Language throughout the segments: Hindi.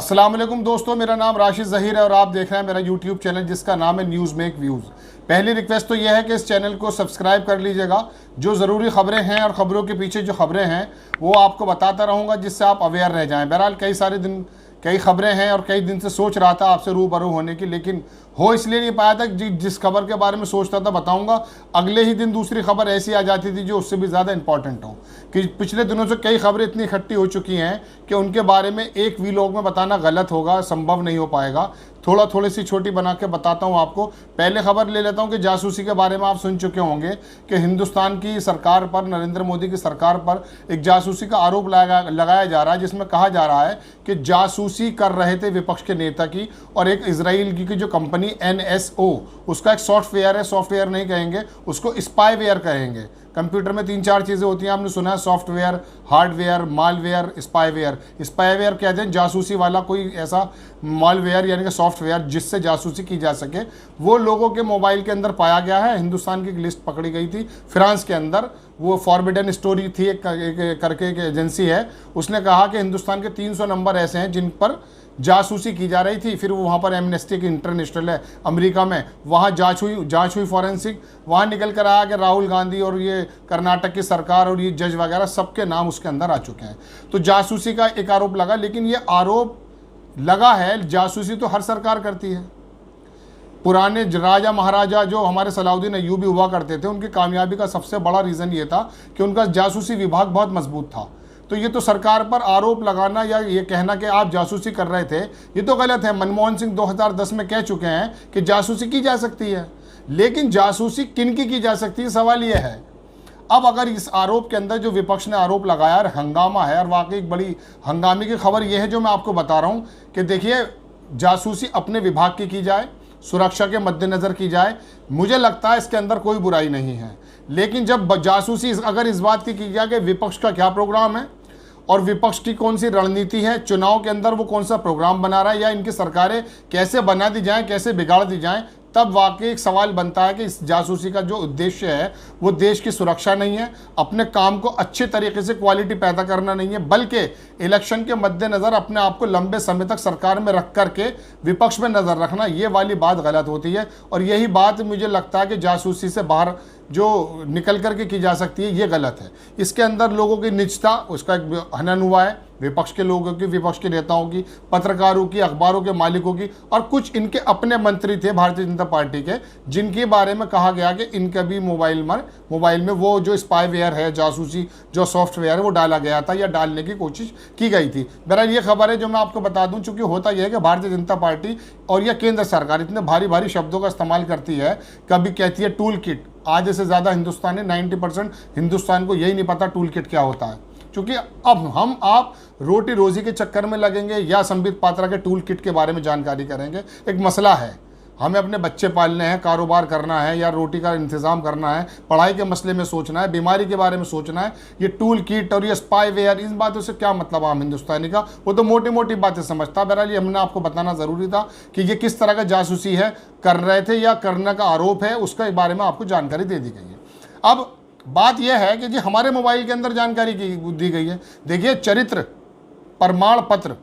अस्सलाम वालेकुम दोस्तों, मेरा नाम राशिद ज़हीर है और आप देख रहे हैं मेरा यूट्यूब चैनल जिसका नाम है न्यूज़ मेक व्यूज़। पहली रिक्वेस्ट तो यह है कि इस चैनल को सब्सक्राइब कर लीजिएगा। जो ज़रूरी ख़बरें हैं और ख़बरों के पीछे जो ख़बरें हैं वो आपको बताता रहूँगा, जिससे आप अवेयर रह जाएँ। बहरहाल कई ख़बरें हैं और कई दिन से सोच रहा था आपसे रूबरू होने की, लेकिन हो इसलिए नहीं पाया था कि जिस खबर के बारे में सोचता था बताऊंगा, अगले ही दिन दूसरी खबर ऐसी आ जाती थी जो उससे भी ज़्यादा इंपॉर्टेंट हो। कि पिछले दिनों से कई खबरें इतनी इकट्ठी हो चुकी हैं कि उनके बारे में एक वीलॉग में बताना गलत होगा, संभव नहीं हो पाएगा। थोड़ी सी छोटी बना के बताता हूँ आपको। पहले खबर ले लेता हूँ कि जासूसी के बारे में आप सुन चुके होंगे कि हिंदुस्तान की सरकार पर, नरेंद्र मोदी की सरकार पर एक जासूसी का आरोप लगाया जा रहा है, जिसमें कहा जा रहा है कि जासूसी कर रहे थे विपक्ष के नेता की और एक इजराइल की जो कंपनी NSO, उसका एक सॉफ्टवेयर है, सॉफ्टवेयर नहीं कहेंगे उसको, स्पाईवेयर कहेंगे। कंप्यूटर में 3-4 चीज़ें होती हैं, आपने सुना है, software, hardware, malware, spyware. Spyware कहते हैं जासूसी वाला कोई ऐसा मालवेयर यानी कि सॉफ्टवेयर जिससे जासूसी की जा सके। वो लोगों के मोबाइल के अंदर पाया गया है। हिंदुस्तान की एक लिस्ट पकड़ी गई थी फ्रांस के अंदर, वो फॉरबिडन स्टोरी थी एक करके एक एजेंसी है, उसने कहा कि हिंदुस्तान के 300 नंबर ऐसे हैं जिन पर जासूसी की जा रही थी। फिर वो वहाँ पर एमनेस्टी इंटरनेशनल है अमेरिका में, वहाँ जांच हुई फॉरेंसिक, वहाँ निकल कर आया कि राहुल गांधी और ये कर्नाटक की सरकार और ये जज वगैरह सबके नाम उसके अंदर आ चुके हैं। तो जासूसी का एक आरोप लगा, लेकिन ये आरोप लगा है, जासूसी तो हर सरकार करती है। पुराने राजा महाराजा जो हमारे सलाउद्दीन अय्यूबी हुआ करते थे, उनकी कामयाबी का सबसे बड़ा रीज़न ये था कि उनका जासूसी विभाग बहुत मजबूत था। तो ये तो सरकार पर आरोप लगाना या ये कहना कि आप जासूसी कर रहे थे, ये तो गलत है। मनमोहन सिंह 2010 में कह चुके हैं कि जासूसी की जा सकती है, लेकिन जासूसी किन की जा सकती है, सवाल ये है। अब अगर इस आरोप के अंदर जो विपक्ष ने आरोप लगाया और हंगामा है, और वाकई एक बड़ी हंगामे की खबर यह है जो मैं आपको बता रहा हूँ कि देखिए, जासूसी अपने विभाग की जाए, सुरक्षा के मद्देनज़र की जाए, मुझे लगता है इसके अंदर कोई बुराई नहीं है। लेकिन जब जासूसी अगर इस बात की जाए कि विपक्ष का क्या प्रोग्राम है और विपक्ष की कौन सी रणनीति है, चुनाव के अंदर वो कौन सा प्रोग्राम बना रहा है, या इनकी सरकारें कैसे बना दी जाएं, कैसे बिगाड़ दी जाएं, तब वाकई एक सवाल बनता है कि इस जासूसी का जो उद्देश्य है वो देश की सुरक्षा नहीं है, अपने काम को अच्छे तरीके से क्वालिटी पैदा करना नहीं है, बल्कि इलेक्शन के मद्देनज़र अपने आप को लंबे समय तक सरकार में रख करके विपक्ष में नज़र रखना, ये वाली बात गलत होती है। और यही बात मुझे लगता है कि जासूसी से बाहर जो निकल करके की जा सकती है, ये गलत है। इसके अंदर लोगों की निजता, उसका एक हनन हुआ है, विपक्ष के लोगों की, विपक्ष के नेताओं की, पत्रकारों की, अखबारों के मालिकों की, और कुछ इनके अपने मंत्री थे भारतीय जनता पार्टी के, जिनके बारे में कहा गया कि इनके भी मोबाइल में वो जो स्पाईवेयर है, जासूसी जो सॉफ्टवेयर है, वो डाला गया था या डालने की कोशिश की गई थी। बहरहाल ये खबर है जो मैं आपको बता दूं, चूंकि होता यह है कि भारतीय जनता पार्टी और यह केंद्र सरकार इतने भारी भारी शब्दों का इस्तेमाल करती है। कभी कहती है टूल किट, आधे से ज़्यादा हिंदुस्तानी 90% हिंदुस्तान को यही नहीं पता टूल किट क्या होता है। क्योंकि अब हम आप रोटी रोजी के चक्कर में लगेंगे या संबित पात्रा के टूल किट के बारे में जानकारी करेंगे। एक मसला है, हमें अपने बच्चे पालने हैं, कारोबार करना है, या रोटी का इंतज़ाम करना है, पढ़ाई के मसले में सोचना है, बीमारी के बारे में सोचना है। ये टूल किट और ये स्पाईवेयर, इन बातों से क्या मतलब आम हिंदुस्तानी का, वो तो मोटी मोटी बातें समझता है। बहरहाल ये हमने आपको बताना ज़रूरी था कि ये किस तरह का जासूसी है, कर रहे थे या करने का आरोप है, उसके बारे में आपको जानकारी दे दी गई है। अब बात यह है कि जी हमारे मोबाइल के अंदर जानकारी दी गई है। देखिए, चरित्र प्रमाण पत्र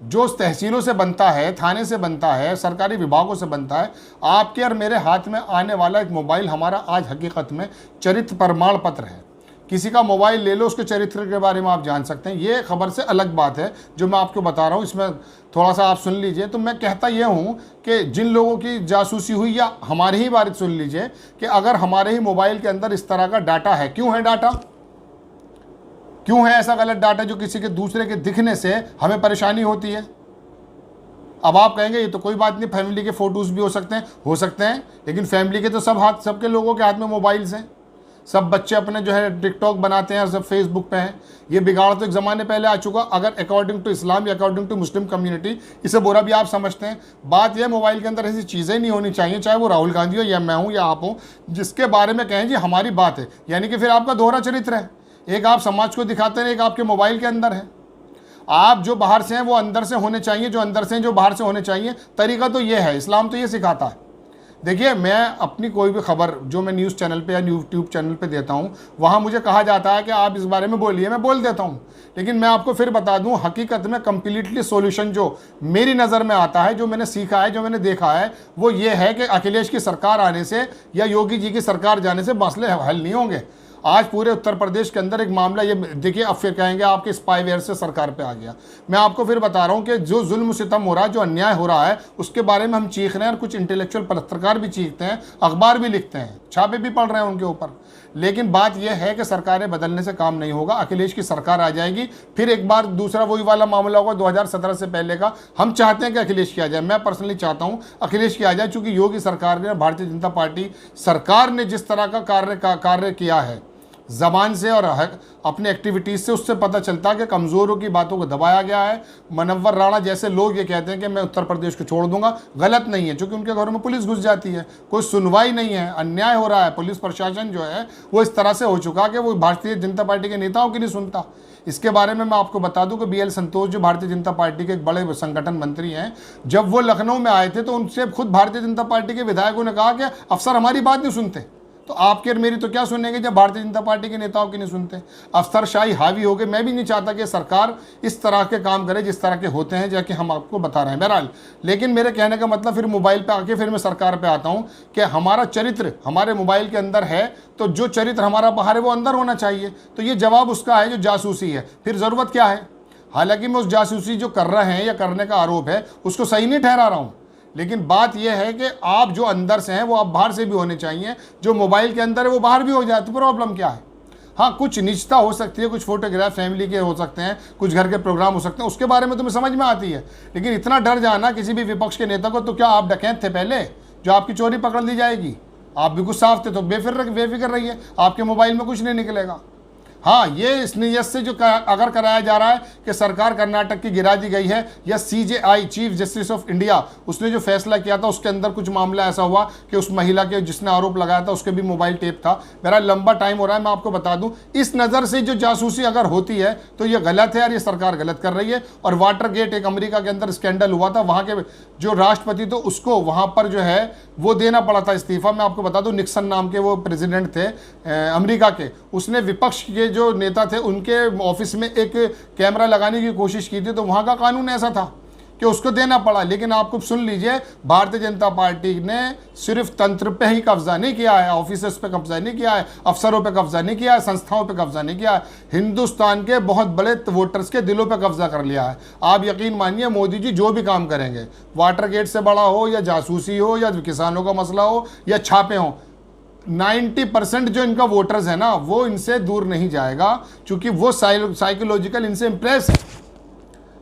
जो तहसीलों से बनता है, थाने से बनता है, सरकारी विभागों से बनता है, आपके और मेरे हाथ में आने वाला एक मोबाइल हमारा आज हकीकत में चरित्र प्रमाण पत्र है। किसी का मोबाइल ले लो, उसके चरित्र के बारे में आप जान सकते हैं। ये खबर से अलग बात है जो मैं आपको बता रहा हूँ, इसमें थोड़ा सा आप सुन लीजिए। तो मैं कहता यह हूँ कि जिन लोगों की जासूसी हुई, या हमारी ही बात सुन लीजिए कि अगर हमारे ही मोबाइल के अंदर इस तरह का डाटा है, क्यों है डाटा, क्यों है ऐसा गलत डाटा जो किसी के दूसरे के दिखने से हमें परेशानी होती है। अब आप कहेंगे ये तो कोई बात नहीं, फैमिली के फ़ोटोज़ भी हो सकते हैं, लेकिन फैमिली के तो सबके लोगों के हाथ में मोबाइल्स हैं। सब बच्चे अपने जो है टिकटॉक बनाते हैं, सब फेसबुक पे हैं। ये बिगाड़ तो एक ज़माने पहले आ चुका। अगर अकॉर्डिंग टू इस्लाम या अकॉर्डिंग टू मुस्लिम कम्युनिटी इसे बुरा भी आप समझते हैं। बात यह, मोबाइल के अंदर ऐसी चीज़ें नहीं होनी चाहिए, चाहे वो राहुल गांधी हो या मैं हूँ या आप हो, जिसके बारे में कहें जी हमारी बात है। यानी कि फिर आपका दोहरा चरित्र है, एक आप समाज को दिखाते हैं, एक आपके मोबाइल के अंदर है। आप जो बाहर से हैं वो अंदर से होने चाहिए, जो अंदर से हैं जो बाहर से होने चाहिए। तरीका तो ये है, इस्लाम तो ये सिखाता है। देखिए, मैं अपनी कोई भी खबर जो मैं न्यूज़ चैनल पे या यूट्यूब चैनल पे देता हूँ, वहाँ मुझे कहा जाता है कि आप इस बारे में बोलिए, मैं बोल देता हूँ। लेकिन मैं आपको फिर बता दूँ, हकीकत में कम्प्लीटली सोल्यूशन जो मेरी नज़र में आता है, जो मैंने सीखा है, जो मैंने देखा है, वो ये है कि अखिलेश की सरकार आने से या योगी जी की सरकार जाने से मसले हल नहीं होंगे। आज पूरे उत्तर प्रदेश के अंदर एक मामला ये देखिए, अब फिर कहेंगे आपके स्पाईवेयर से सरकार पे आ गया। मैं आपको फिर बता रहा हूँ कि जो जुल्म सितम हो रहा है, जो अन्याय हो रहा है, उसके बारे में हम चीख रहे हैं और कुछ इंटेलेक्चुअल पत्रकार भी चीखते हैं, अखबार भी लिखते हैं, छापे भी पढ़ रहे हैं उनके ऊपर। लेकिन बात यह है कि सरकारें बदलने से काम नहीं होगा। अखिलेश की सरकार आ जाएगी, फिर एक बार दूसरा वही वाला मामला होगा 2017 से पहले का। हम चाहते हैं कि अखिलेश की आ जाए, मैं पर्सनली चाहता हूं अखिलेश की आ जाए, क्योंकि योगी सरकार ने, भारतीय जनता पार्टी सरकार ने जिस तरह का कार्य किया है ज़बान से और अपने एक्टिविटीज़ से, उससे पता चलता है कि कमज़ोरों की बातों को दबाया गया है। मनव्वर राणा जैसे लोग ये कहते हैं कि मैं उत्तर प्रदेश को छोड़ दूंगा, गलत नहीं है, क्योंकि उनके घरों में पुलिस घुस जाती है, कोई सुनवाई नहीं है, अन्याय हो रहा है। पुलिस प्रशासन जो है वो इस तरह से हो चुका कि वो भारतीय जनता पार्टी के नेताओं की नहीं सुनता। इसके बारे में मैं आपको बता दूं कि BL संतोष जो भारतीय जनता पार्टी के एक बड़े संगठन मंत्री हैं, जब वो लखनऊ में आए थे तो उनसे खुद भारतीय जनता पार्टी के विधायकों ने कहा कि अफसर हमारी बात नहीं सुनते। तो आपके और मेरी तो क्या सुनेंगे जब भारतीय जनता पार्टी के नेताओं की नहीं सुनते। अफसरशाही हावी हो गए। मैं भी नहीं चाहता कि सरकार इस तरह के काम करे जिस तरह के होते हैं, जैसे हम आपको बता रहे हैं। बहरहाल, लेकिन मेरे कहने का मतलब फिर मोबाइल पे आके फिर मैं सरकार पे आता हूं कि हमारा चरित्र हमारे मोबाइल के अंदर है, तो जो चरित्र हमारा बाहर है वो अंदर होना चाहिए। तो ये जवाब उसका है जो जासूसी है। फिर ज़रूरत क्या है? हालांकि मैं उस जासूसी जो कर रहे हैं या करने का आरोप है उसको सही नहीं ठहरा रहा हूँ, लेकिन बात यह है कि आप जो अंदर से हैं वो आप बाहर से भी होने चाहिए। जो मोबाइल के अंदर है वो बाहर भी हो जाए, तो प्रॉब्लम क्या है? हाँ, कुछ निजता हो सकती है, कुछ फोटोग्राफ फैमिली के हो सकते हैं, कुछ घर के प्रोग्राम हो सकते हैं, उसके बारे में तुम्हें समझ में आती है। लेकिन इतना डर जाना किसी भी विपक्ष के नेता को, तो क्या आप डकैत थे पहले जो आपकी चोरी पकड़ ली जाएगी? आप भी कुछ साफ थे, तो बेफिक्र रहिए, आपके मोबाइल में कुछ नहीं निकलेगा। हाँ, ये इस नीयत से जो अगर कराया जा रहा है कि सरकार कर्नाटक की गिरा दी गई है, या CJI chief justice of India उसने जो फैसला किया था उसके अंदर कुछ मामला ऐसा हुआ कि उस महिला के जिसने आरोप लगाया था उसके भी मोबाइल टेप था। मेरा लंबा टाइम हो रहा है, मैं आपको बता दूं, इस नज़र से जो जासूसी अगर होती है तो ये गलत है और ये सरकार गलत कर रही है। और वाटर गेट एक अमेरिका के अंदर स्कैंडल हुआ था, वहाँ के जो राष्ट्रपति तो उसको वहाँ पर जो है वो देना पड़ा था इस्तीफा। मैं आपको बता दूं, निक्सन नाम के वो प्रेसिडेंट थे अमेरिका के, उसने विपक्ष के जो नेता थे उनके ऑफिस में एक कैमरा लगाने की कोशिश की थी, तो वहाँ का कानून ऐसा था कि उसको देना पड़ा। लेकिन आपको सुन लीजिए, भारतीय जनता पार्टी ने सिर्फ तंत्र पे ही कब्जा नहीं किया है, ऑफिसर्स पे कब्जा नहीं किया है, अफसरों पे कब्जा नहीं किया है, संस्थाओं पे कब्जा नहीं किया है, हिंदुस्तान के बहुत बड़े वोटर्स के दिलों पे कब्जा कर लिया है। आप यकीन मानिए, मोदी जी जो भी काम करेंगे, वाटर गेट से बड़ा हो या जासूसी हो या किसानों का मसला हो या छापे हों, 90% जो इनका वोटर्स है ना, वो इनसे दूर नहीं जाएगा, क्योंकि वो साइकोलॉजिकल इनसे इंप्रेस है।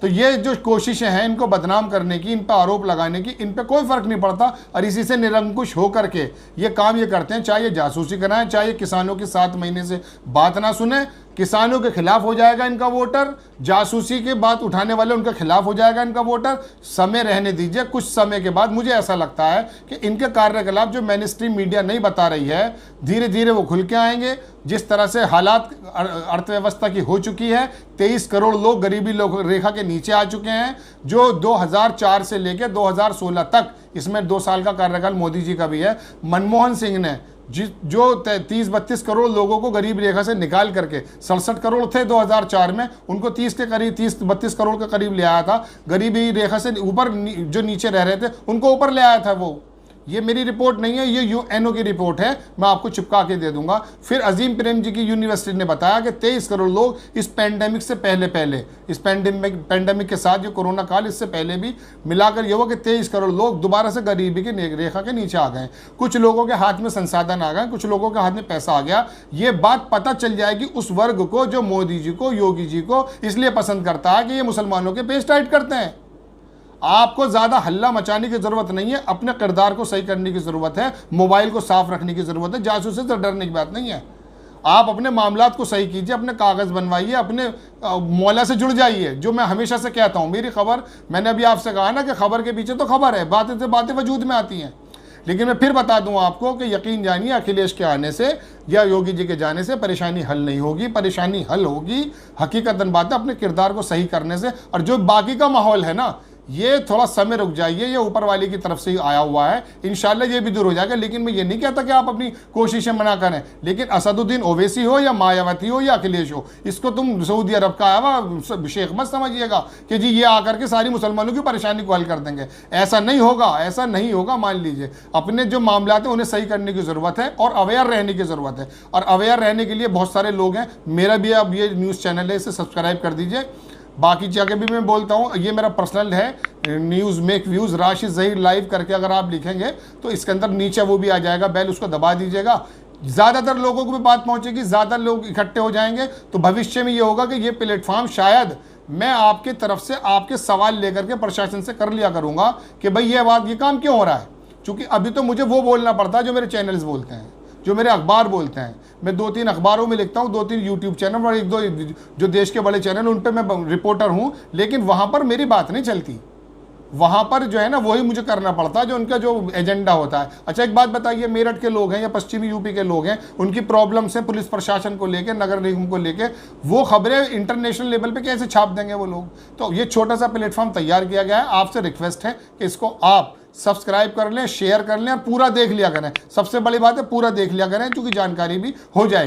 तो ये जो कोशिशें हैं इनको बदनाम करने की, इन पर आरोप लगाने की, इन पे कोई फर्क नहीं पड़ता, और इसी से निरंकुश होकर के ये काम ये करते हैं। चाहे ये जासूसी कराएं, चाहे किसानों की 7 महीने से बात ना सुने, किसानों के खिलाफ हो जाएगा इनका वोटर, जासूसी की बात उठाने वाले उनके खिलाफ हो जाएगा इनका वोटर। समय रहने दीजिए, कुछ समय के बाद मुझे ऐसा लगता है कि इनके कार्यकलाप जो मेन स्ट्रीम मीडिया नहीं बता रही है, धीरे धीरे वो खुल के आएंगे। जिस तरह से हालात अर्थव्यवस्था की हो चुकी है, 23 करोड़ लोग गरीबी रेखा के नीचे आ चुके हैं, जो 2004 से लेकर 2016 तक, इसमें 2 साल का कार्यकाल मोदी जी का भी है, मनमोहन सिंह ने जो 30-32 करोड़ लोगों को गरीब रेखा से निकाल करके, 67 करोड़ थे 2004 में, उनको 30-32 करोड़ के करीब ले आया था। गरीबी रेखा से ऊपर जो नीचे रह रहे थे उनको ऊपर ले आया था वो। ये मेरी रिपोर्ट नहीं है, ये UNO की रिपोर्ट है, मैं आपको चिपका के दे दूंगा। फिर अजीम प्रेम जी की यूनिवर्सिटी ने बताया कि 23 करोड़ लोग इस पैंडेमिक से पहले इस पैंडेमिक के साथ जो कोरोना काल, इससे पहले भी मिलाकर ये हुआ कि 23 करोड़ लोग दोबारा से गरीबी की रेखा के नीचे आ गए। कुछ लोगों के हाथ में संसाधन आ गए, कुछ लोगों के हाथ में पैसा आ गया। ये बात पता चल जाएगी उस वर्ग को जो मोदी जी को, योगी जी को इसलिए पसंद करता है कि ये मुसलमानों के पेज टाइट करते हैं। आपको ज़्यादा हल्ला मचाने की ज़रूरत नहीं है, अपने किरदार को सही करने की ज़रूरत है, मोबाइल को साफ रखने की ज़रूरत है। जासूसी से डरने की बात नहीं है। आप अपने मामलात को सही कीजिए, अपने कागज़ बनवाइए, अपने मौला से जुड़ जाइए। जो मैं हमेशा से कहता हूँ, मेरी खबर, मैंने अभी आपसे कहा ना कि खबर के पीछे तो खबर है, बातें से बातें वजूद में आती हैं। लेकिन मैं फिर बता दूं आपको कि यकीन जानिए, अखिलेश के आने से या योगी जी के जाने से परेशानी हल नहीं होगी। परेशानी हल होगी हकीकतन बात है अपने किरदार को सही करने से। और जो बाकी का माहौल है ना, ये थोड़ा समय रुक जाइए, ये ऊपर वाले की तरफ से ही आया हुआ है, इंशाल्लाह ये भी दूर हो जाएगा। लेकिन मैं ये नहीं कहता कि आप अपनी कोशिशें मना करें, लेकिन असदुद्दीन ओवैसी हो या मायावती हो या अखिलेश हो, इसको तुम सऊदी अरब का आया हुआ शेख मत समझिएगा कि जी ये आकर के सारी मुसलमानों की परेशानी को हल कर देंगे। ऐसा नहीं होगा, ऐसा नहीं होगा। मान लीजिए अपने जो मामला है उन्हें सही करने की ज़रूरत है और अवेयर रहने की ज़रूरत है, और अवेयर रहने के लिए बहुत सारे लोग हैं। मेरा भी अब ये न्यूज़ चैनल है, इसे सब्सक्राइब कर दीजिए। बाकी जगह भी मैं बोलता हूँ, ये मेरा पर्सनल है, news make views Rashid Zaheer live करके अगर आप लिखेंगे तो इसके अंदर नीचे वो भी आ जाएगा, बेल उसको दबा दीजिएगा। ज़्यादातर लोगों को भी बात पहुँचेगी, ज़्यादा लोग इकट्ठे हो जाएंगे, तो भविष्य में ये होगा कि ये प्लेटफॉर्म शायद मैं आपके तरफ से आपके सवाल लेकर के प्रशासन से कर लिया करूँगा कि भाई ये बात, ये काम क्यों हो रहा है। क्योंकि अभी तो मुझे वो बोलना पड़ता है जो मेरे चैनल्स बोलते हैं, जो मेरे अखबार बोलते हैं। मैं 2-3 अखबारों में लिखता हूँ, 2-3 यूट्यूब चैनल और 1-2 जो देश के बड़े चैनल उन पर मैं रिपोर्टर हूँ, लेकिन वहाँ पर मेरी बात नहीं चलती। वहाँ पर जो है ना वही मुझे करना पड़ता है, जो उनका जो एजेंडा होता है। अच्छा एक बात बताइए, मेरठ के लोग हैं या पश्चिमी यूपी के लोग हैं, उनकी प्रॉब्लम्स हैं पुलिस प्रशासन को लेकर, नगर निगम को लेकर, वो खबरें इंटरनेशनल लेवल पे कैसे छाप देंगे वो लोग। तो ये छोटा सा प्लेटफॉर्म तैयार किया गया है, आपसे रिक्वेस्ट है कि इसको आप सब्सक्राइब कर लें, शेयर कर लें और पूरा देख लिया करें। सबसे बड़ी बात है पूरा देख लिया करें, क्योंकि जानकारी भी हो जाएगी।